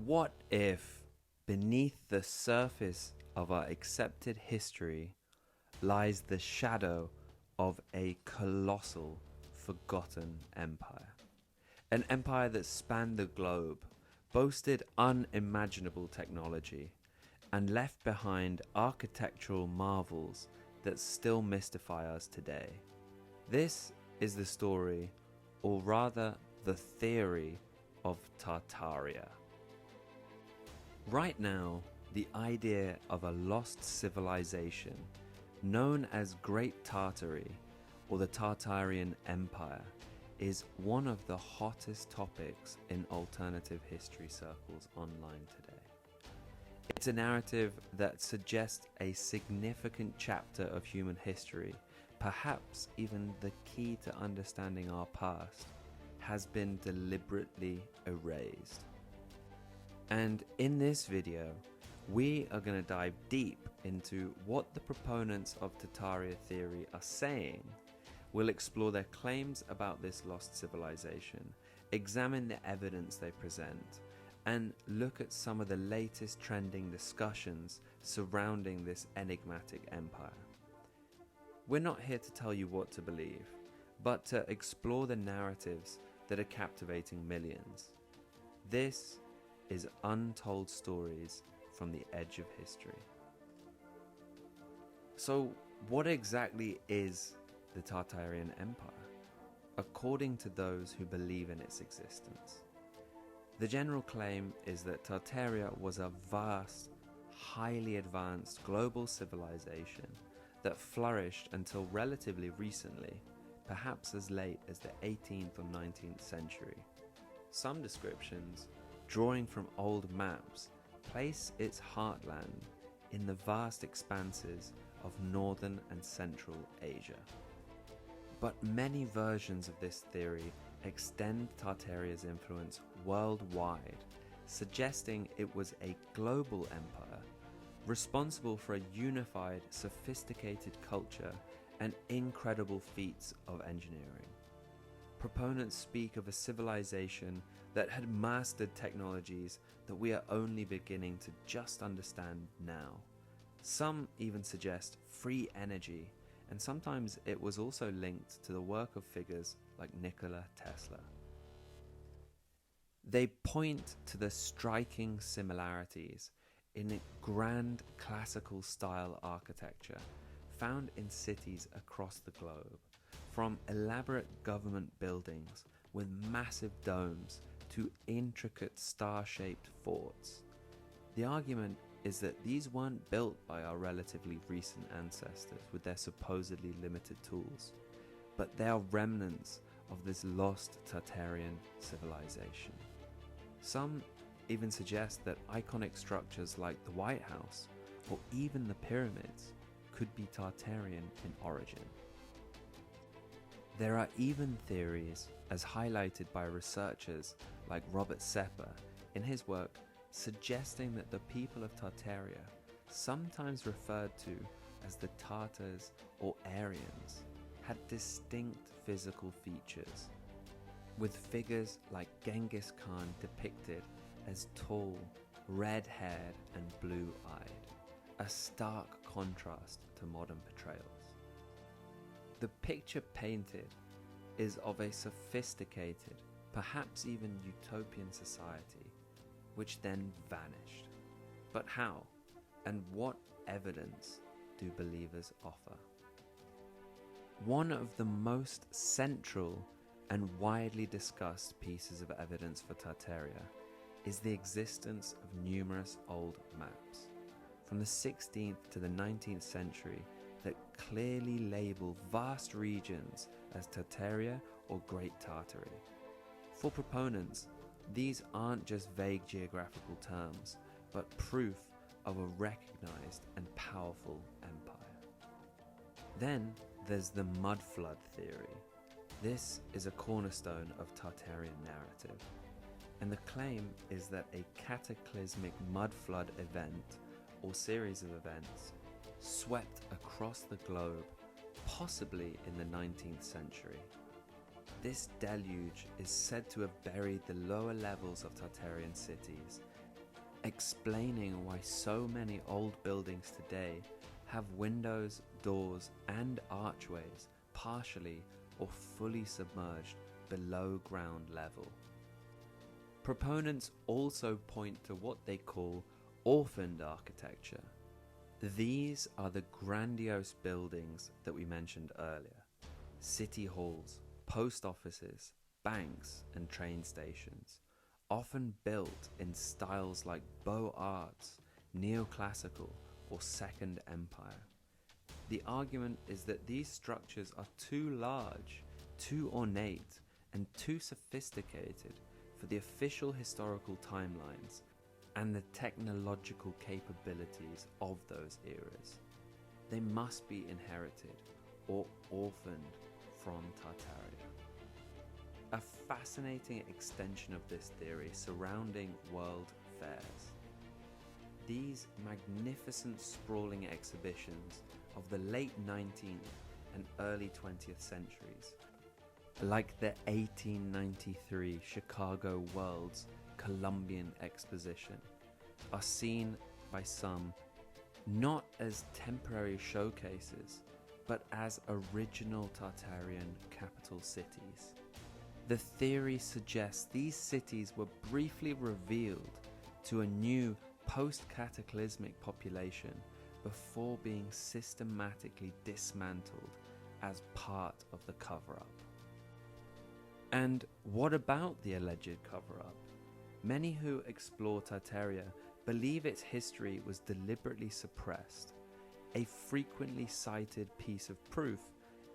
What if beneath the surface of our accepted history lies the shadow of a colossal, forgotten empire? An empire that spanned the globe, boasted unimaginable technology, and left behind architectural marvels that still mystify us today. This is the story, or rather the theory, of Tartaria. Right now, the idea of a lost civilization known as Great Tartary or the Tartarian Empire is one of the hottest topics in alternative history circles online today. It's a narrative that suggests a significant chapter of human history, perhaps even the key to understanding our past, has been deliberately erased. And in this video, we are going to dive deep into what the proponents of Tartaria theory are saying. We'll explore their claims about this lost civilization, examine the evidence they present, and look at some of the latest trending discussions surrounding this enigmatic empire. We're not here to tell you what to believe, but to explore the narratives that are captivating millions. This is Untold Stories from the Edge of History. So, what exactly is the Tartarian Empire, according to those who believe in its existence? The general claim is that Tartaria was a vast, highly advanced global civilization that flourished until relatively recently, perhaps as late as the 18th or 19th century. Some descriptions, drawing from old maps, place its heartland in the vast expanses of northern and central Asia. But many versions of this theory extend Tartaria's influence worldwide, suggesting it was a global empire responsible for a unified, sophisticated culture and incredible feats of engineering. Proponents speak of a civilization that had mastered technologies that we are only beginning to just understand now. Some even suggest free energy, and sometimes it was also linked to the work of figures like Nikola Tesla. They point to the striking similarities in grand classical style architecture found in cities across the globe, from elaborate government buildings with massive domes to intricate star-shaped forts. The argument is that these weren't built by our relatively recent ancestors with their supposedly limited tools, but they are remnants of this lost Tartarian civilization. Some even suggest that iconic structures like the White House or even the pyramids could be Tartarian in origin. There are even theories, as highlighted by researchers like Robert Sepper in his work, suggesting that the people of Tartaria, sometimes referred to as the Tartars or Aryans, had distinct physical features, with figures like Genghis Khan depicted as tall, red-haired and blue-eyed, a stark contrast to modern portrayals. The picture painted is of a sophisticated, perhaps even utopian society, which then vanished. But how, and what evidence do believers offer? One of the most central and widely discussed pieces of evidence for Tartaria is the existence of numerous old maps, from the 16th to the 19th century, that clearly label vast regions as Tartaria or Great Tartary. For proponents, these aren't just vague geographical terms, but proof of a recognized and powerful empire. Then there's the mud flood theory. This is a cornerstone of Tartarian narrative, and the claim is that a cataclysmic mud flood event or series of events swept across the globe, possibly in the 19th century. This deluge is said to have buried the lower levels of Tartarian cities explaining why so many old buildings today have windows, doors, and archways partially or fully submerged below ground level. Proponents also point to what they call orphaned architecture. These are the grandiose buildings that we mentioned earlier: city halls, post offices, banks, and train stations, often built in styles like Beaux Arts, neoclassical, or Second Empire. The argument is that these structures are too large, too ornate, and too sophisticated for the official historical timelines and the technological capabilities of those eras. They must be inherited or orphaned from Tartaria. A fascinating extension of this theory surrounding world fairs. These magnificent sprawling exhibitions of the late 19th and early 20th centuries, like the 1893 Chicago World's Columbian Exposition, are seen by some not as temporary showcases, but as original Tartarian capital cities. The theory suggests these cities were briefly revealed to a new post-cataclysmic population before being systematically dismantled as part of the cover-up. And what about the alleged cover-up? Many who explore Tartaria believe its history was deliberately suppressed. A frequently cited piece of proof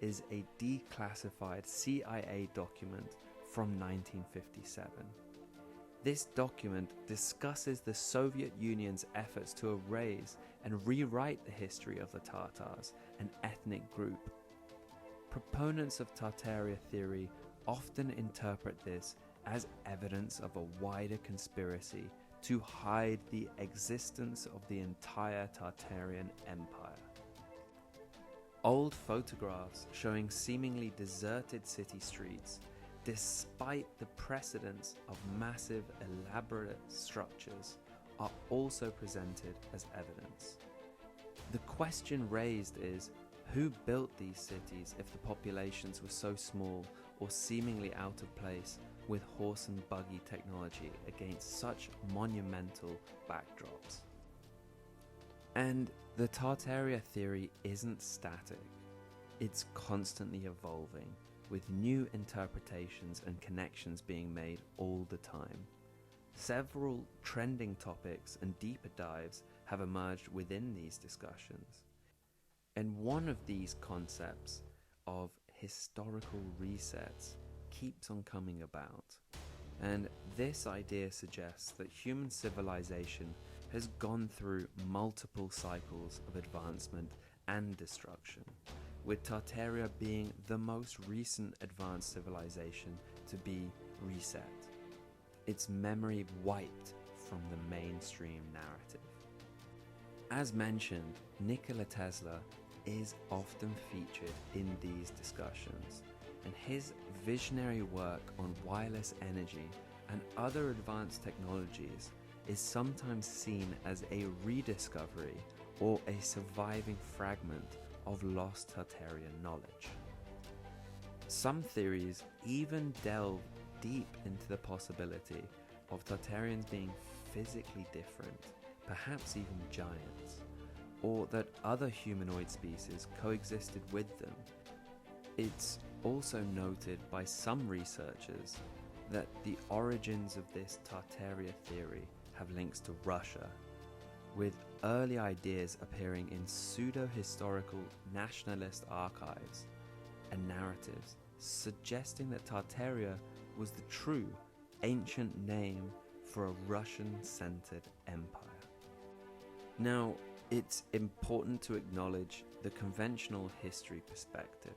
is a declassified CIA document from 1957. This document discusses the Soviet Union's efforts to erase and rewrite the history of the Tatars, an ethnic group. Proponents of Tartaria theory often interpret this as evidence of a wider conspiracy to hide the existence of the entire Tartarian Empire. Old photographs showing seemingly deserted city streets, despite the precedence of massive, elaborate structures, are also presented as evidence. The question raised is, who built these cities if the populations were so small or seemingly out of place with horse and buggy technology against such monumental backdrops? And the Tartaria theory isn't static. It's constantly evolving, with new interpretations and connections being made all the time. Several trending topics and deeper dives have emerged within these discussions. And one of these concepts of historical resets keeps on coming about. And this idea suggests that human civilization has gone through multiple cycles of advancement and destruction, with Tartaria being the most recent advanced civilization to be reset, its memory wiped from the mainstream narrative. As mentioned, Nikola Tesla is often featured in these discussions, and his visionary work on wireless energy and other advanced technologies is sometimes seen as a rediscovery or a surviving fragment of lost Tartarian knowledge. Some theories even delve deep into the possibility of Tartarians being physically different, perhaps even giants, or that other humanoid species coexisted with them. It's also noted by some researchers that the origins of this Tartaria theory have links to Russia, with early ideas appearing in pseudo-historical nationalist archives and narratives suggesting that Tartaria was the true ancient name for a Russian-centered empire. Now, it's important to acknowledge the conventional history perspective.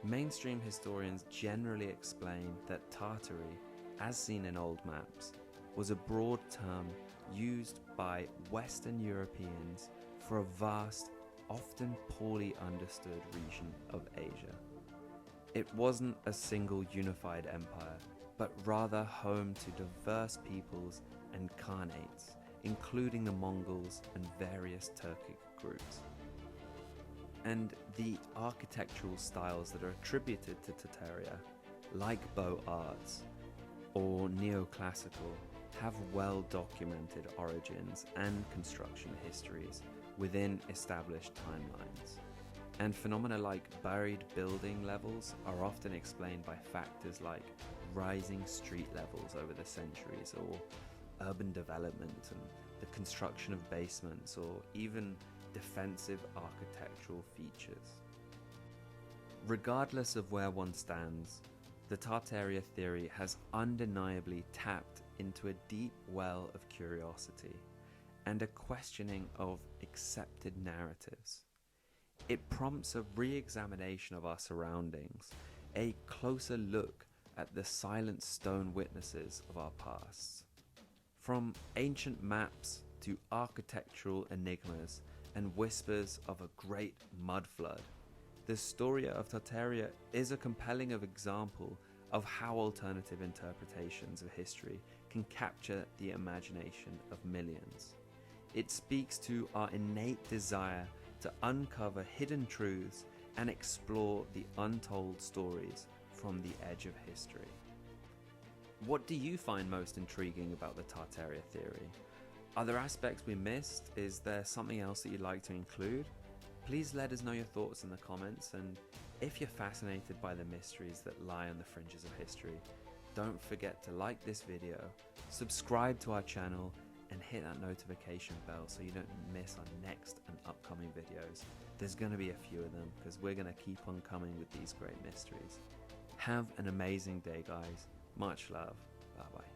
Mainstream historians generally explain that Tartary, as seen in old maps, was a broad term used by Western Europeans for a vast, often poorly understood region of Asia. It wasn't a single unified empire, but rather home to diverse peoples and khanates including the Mongols and various Turkic groups. And the architectural styles that are attributed to Tartaria, like Beaux Arts or neoclassical, have well-documented origins and construction histories within established timelines. And phenomena like buried building levels are often explained by factors like rising street levels over the centuries, or urban development and the construction of basements, or even defensive architectural features. Regardless of where one stands, the Tartaria theory has undeniably tapped into a deep well of curiosity and a questioning of accepted narratives. It prompts a re-examination of our surroundings, a closer look at the silent stone witnesses of our pasts. From ancient maps to architectural enigmas and whispers of a great mud flood, the story of Tartaria is a compelling example of how alternative interpretations of history can capture the imagination of millions. It speaks to our innate desire to uncover hidden truths and explore the untold stories from the edge of history. What do you find most intriguing about the Tartaria theory? Are there aspects we missed? Is there something else that you'd like to include? Please let us know your thoughts in the comments, and if you're fascinated by the mysteries that lie on the fringes of history, don't forget to like this video, subscribe to our channel, and hit that notification bell so you don't miss our next and upcoming videos. There's going to be a few of them because we're going to keep on coming with these great mysteries. Have an amazing day, guys. Much love. Bye bye.